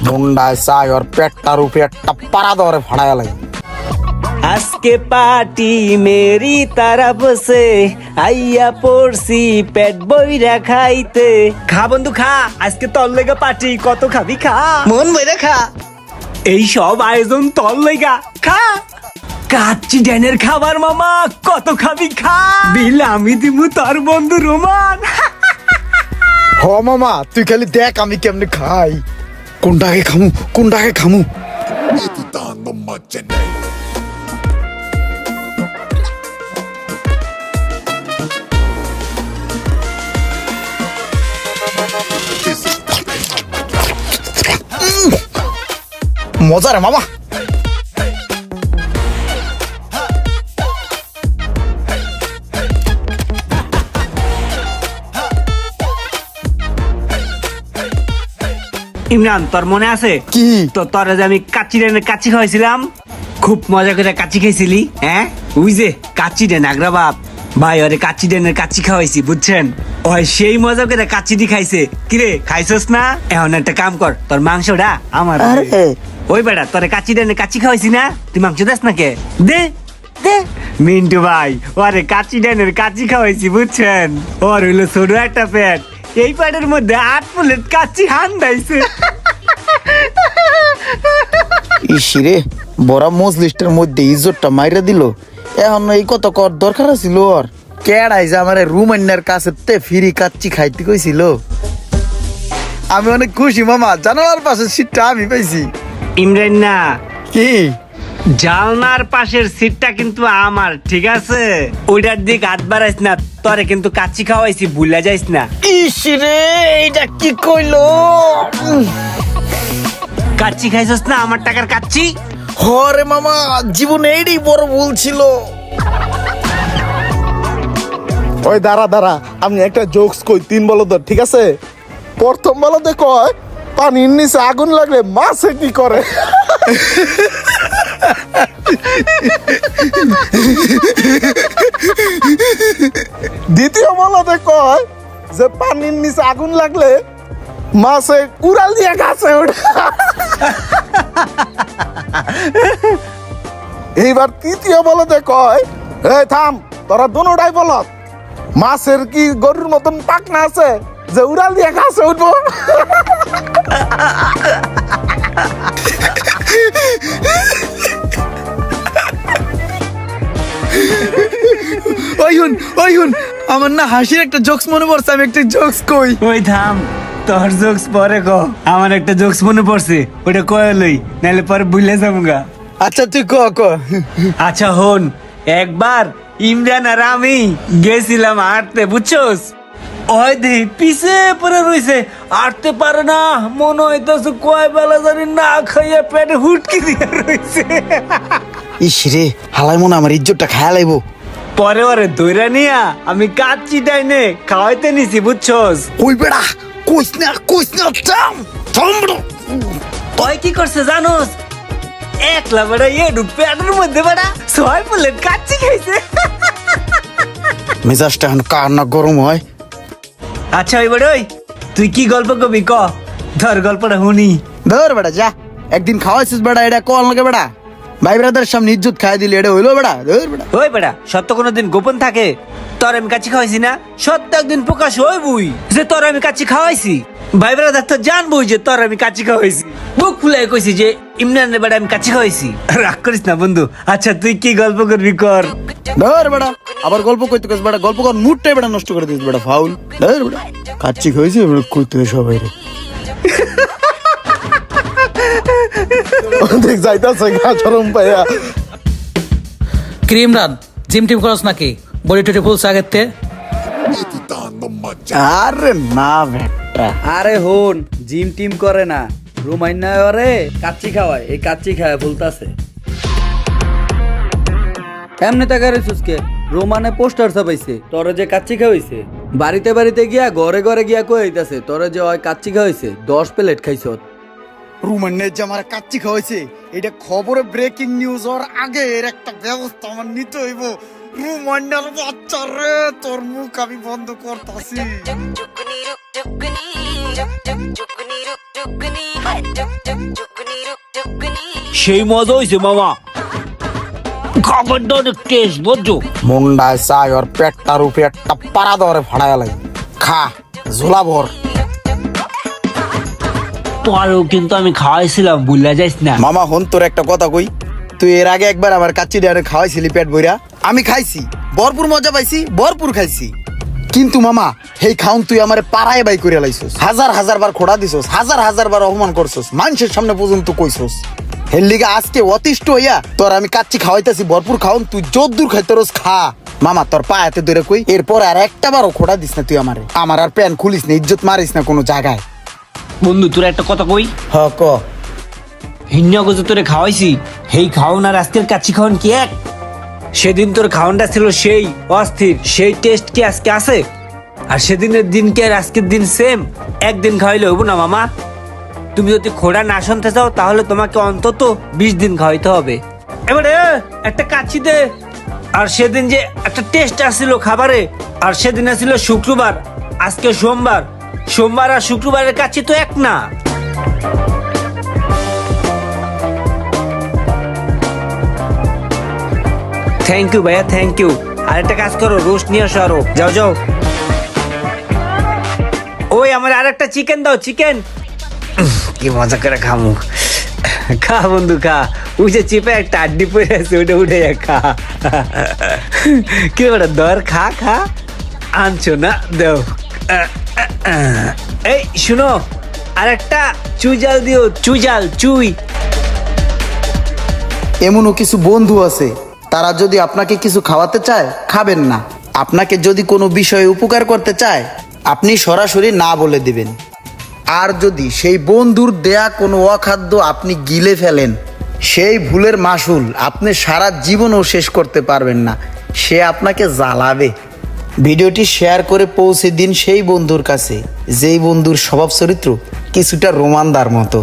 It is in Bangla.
মুন্ডায় চাই ওর পেটটার উপরে একটা পাড়া ধরে ফাড়ায় লাগে। আজকে পার্টি মেরি तरफ से আইয়া পড়ছি পেট বইরা খাইতে। খা বন্ধু খা, আজকে তোর লেগা পার্টি, কত খাবি খা, মন বইরা খা। এই সব আয়োজন তোর লেগা, খা। কাচ্চি ড্যানের খাবার মামা, কত খাবি খা, বিল আমি দিমু তোর বন্ধু রোমান। হ মামা, তুই খালি দেখ আমি কেমনে খাই, কোনটাকে খামু। মজা রে মামা। ইমরান, তোর মনে আছে কি? তো তোরা যে আমি কাচ্চি ড্যানের কাচ্চি খাওয়াইছিলাম, খুব মজা করে কাচ্চি খাইছিলি। হ্যাঁ ওই যে কাচ্চি ড্যান আগ্রা বাপ ভাই, ওরে কাচ্চি ড্যানের কাচ্চি খাওয়াইছি বুঝছেন। ওই সেই মজা করে কাচ্চি দি খাইছে। কিরে খাইছস না? এখন একটা কাম কর, তোর মাংসটা আমার। ওই বেটা তোরে কাচ্চি ড্যানের কাচ্চি খাওয়াইছি না, তুই মাংস দেস না কে? দে দে। মিন্টু ভাই, ওরে কাচ্চি ড্যানের কাচ্চি খাওয়াইছি বুঝছেন। ওর হইলো ছোট একটা পেট, এই পেটের মধ্যে 8 প্লেট কাচ্চি হান্দাইছে। ইসিরে বড় মজলিস্টের মধ্যে ইজ্জতটা মাইরা দিল। এখন এই কত কর দরকার ছিল ওর? কেডাই যে আমার রুমান্নার কাছে তে ফিরি কাচ্চি খাইতে কইছিল। আমি অনেক খুশি মামা, জানালার পাশে সিটটা আমি পাইছি। ইমরান না, কি? জালনার পাশের সিটটা কিন্তু আমার, ঠিক আছে? ওইটার দিক হাত বাড়াইস না, তোরে কিন্তু কাচ্চি খাওয়াইছি, ভুলা যাইস না। ইসিরে এইটা কি কইলো? কাচ্চি খাইছস না, আমার টাকার কাচ্চি। হরে মামা, জীবনে এইটাই বড় ভুল ছিল। ওই দাঁড়া, আমি একটা জোকস কই, 3 বলো ধর, ঠিক আছে? প্রথম বলতে কয় পানির নিচে আগুন লাগলে মাছে কি করে? দ্বিতীয় বলতে কয় যে পানির নিচে আগুন লাগলে মাছে কুড়াল দিয়ে গাছে ওঠে। এইবার তৃতীয় বলতে কয়, এই থাম, তোরা দুটাই বলত, মাছের কি গরুর মতন পাকনা আছে যে উড়াল দিয়ে গাছে উঠবো? ওই হুন, আমার না হাসির একটা জোকস মনে পড়ছে, আমি একটা জোকস কই। ওই থাম, তোর জোকস পরে ক, আমার একটা জোকস মনে পড়ছে, ওটা কয়ে লই, নাহলে পরে ভুলে যাবো। আচ্ছা তুই ক। আচ্ছা হন, একবার ইমরান আর আমি গেছিলাম হাঁটতে বুঝছস। ওই দে পিছে পরে রইছে, হাঁটতে পারে না, মনে হইতেছে কয় বেলা জানি না খাইয়া পেটে হুটকি দিয়ে রইছে। ইসিরে হালাই মনে আমার ইজ্জতটা খায়া লাইব। পরে ওরে দইরা নিয়া আমি কাচ্চি ডাইনে খাওয়াইতে নিছি বুঝছস। ওই বেড়া কইস না থাম বেড়া। ওই কি করছে জানোস? একলা বেড়া এডু পেটের মধ্যে বেড়া 6 প্লেট কাচ্চি খাইছে। মেজাজটা এখন কার না গরম হয়। আচ্ছা ওই বেড়া, ওই তুই কি গল্প কবি ক, ধর গল্পটা শুনি। ধর বেড়া যা, একদিন খাওয়াইছিস বেড়া, এটা কল লাগে বেড়া, ভাই ব্রাদার সামনে ইজ্জত খাই দিলি, এটা হইলো বেড়া? ধর বেড়া। ওই বেড়া, সত্য কোনোদিন গোপন থাকে? তোর আমি কাচ্চি খাওয়াইছি না, সত্য একদিন প্রকাশ হইবই যে তোর আমি কাচ্চি খাওয়াইছি। ভাই ব্রাদার তো জানবই যে তোর আমি কাচ্চি খাওয়াইছি। বুক ফুলাই কইছি যে ইমরান রে বেড়া আমি কাচ্চি খাওয়াইছি। রাগ করিস না বন্ধু। আচ্ছা তুই কি গল্প করবি কর। ধর বেড়া, আবার গল্প কইতে কইস বেড়া, গল্প কর মুডটাই বেড়া নষ্ট করে দিস বেড়া, ফাউল। ধর বেড়া, কাচ্চি খাইছি বেড়া কইতে সবাই রে। দেখ যাইতাছে গা শরম পাইয়া। ক্রিম রান জিম টিম করস নাকি? বডি টডি ফুলস আগের তে? আরে না বেটা, আরে হন, জিম টিম করে না, রুমাইনা ওরে কাচ্চি খাওয়ায়, এই কাচ্চি খাওয়ায় ভুলতাছে। এমনি তাকারে সুস্কে রোমানে পোস্টার ছাপাইছে তোরে যে কাচ্চি খাওয়াইছে, বাড়িতে বাড়িতে গিয়া ঘরে ঘরে গিয়া কইতাছে তোরে যে ওই কাচ্চি খাওয়াইছে 10 প্লেট খাইছ। রুমান্নের যে আমার কাচ্চি খাওয়াইছে, এটা খবরে ব্রেকিং নিউজ হওয়ার আগে এর একটা ব্যবস্থা আমার নিতে হইব। রুমান্নার বাচ্চা রে, তোর মুখ আমি বন্ধ করতাছি। সেই মজা হয়েছে মামা, খাবারটা অনেক টেস্ট বুঝছো। মুন্ডায় চাই ওর পেটটার উপরে একটা পাড়া দরে ফাড়ায় লাই, খা ঝোলা ভর। তোরও কিন্তু আমি খাওয়াইছিলাম, বুঝলা যাইস না। মামা হন তোর একটা কথা কই, তুই এর আগে একবার আমার কাচ্চি ডারে খাওয়াইছিলি পেট ভইরা, আমি খাইছি, ভরপুর মজা পাইছি, ভরপুর খাইছি। কিন্তু মামা হেই খাউন তুই আমারে পাড়ায় বাই করে লাইছস, হাজার হাজার বার খোড়া দিছস, হাজার হাজার বার অপমান করছস, মানুষের সামনে পর্যন্ত কইছস। হের লিগে আজকে অতিষ্ঠ হইয়া তোর আমি কাচ্চি খাওয়াইতাছি, ভরপুর খাউন, তুই যদ্দূর খাইতে রোজ খা। মামা তোর পায়াতে ধরে কই, এরপর আর একটা বারও খোড়া দিস না তুই আমারে, আমার আর প্যান খুলিস না, ইজ্জত মারিস না কোনো জায়গায়। বন্ধু তোর একটা কথা কই, হ ক। হিন্যা গজে তোরে খাওয়াইছি, হেই খাওন আর আজকের কাচ্চি খাওন কি এক? সেদিন তোর খাওনটা ছিল সেই অস্থির, সেই টেস্ট কি আজকে আছে? আর সেদিনের দিন কি আর আজকের দিন সেম? একদিন খাওয়াইলে হইব না মামা। তুমি যদি খোড়া না শুনতে চাও তাহলে তোমাকে অন্তত 20 দিন খাওয়াইতে হবে। এবারে একটা কাচ্চি দে। আর সেদিন যে একটা টেস্ট আসছিল খাবারে, আর সেদিন আসছিল শুক্রবার, আজকে সোমবার, সোমবার আর শুক্রবারের কাচ্চি তো এক না। থ্যাংক ইউ ভাইয়া, থ্যাংক ইউ। আর একটা কাজ করো, রোস্ট নিয়ে আসো আরো, যাও যাও। ওই আমার আর একটা চিকেন দাও, চিকেন। কি মজা করে খামু, খা বন্ধু খা। ওই যে চিপে একটা আড্ডি পড়ে আছে, ওটা উঠে খা। কি বলে দর, খা খা, আনছো না দেও। এই শুনো, আর একটা চুই জাল দিও, চুই জাল, চুই। এমনও কিছু বন্ধু আছে, তারা যদি আপনাকে কিছু খাওয়াতে চায় খাবেন না, আপনাকে যদি কোনো বিষয়ে উপকার করতে চায় আপনি সরাসরি না বলে দিবেন। আর যদি সেই বন্ধুর দেয়া কোনো অখাদ্য আপনি গিলে ফেলেন, সেই ভুলের মাসুল আপনি সারা জীবনও শেষ করতে পারবেন না, সে আপনাকে জ্বালাবে। ভিডিওটি শেয়ার করে পৌঁছে দিন সেই বন্ধুর কাছে যেই বন্ধুর স্বভাব চরিত্র কিছুটা রোমানদার মতো।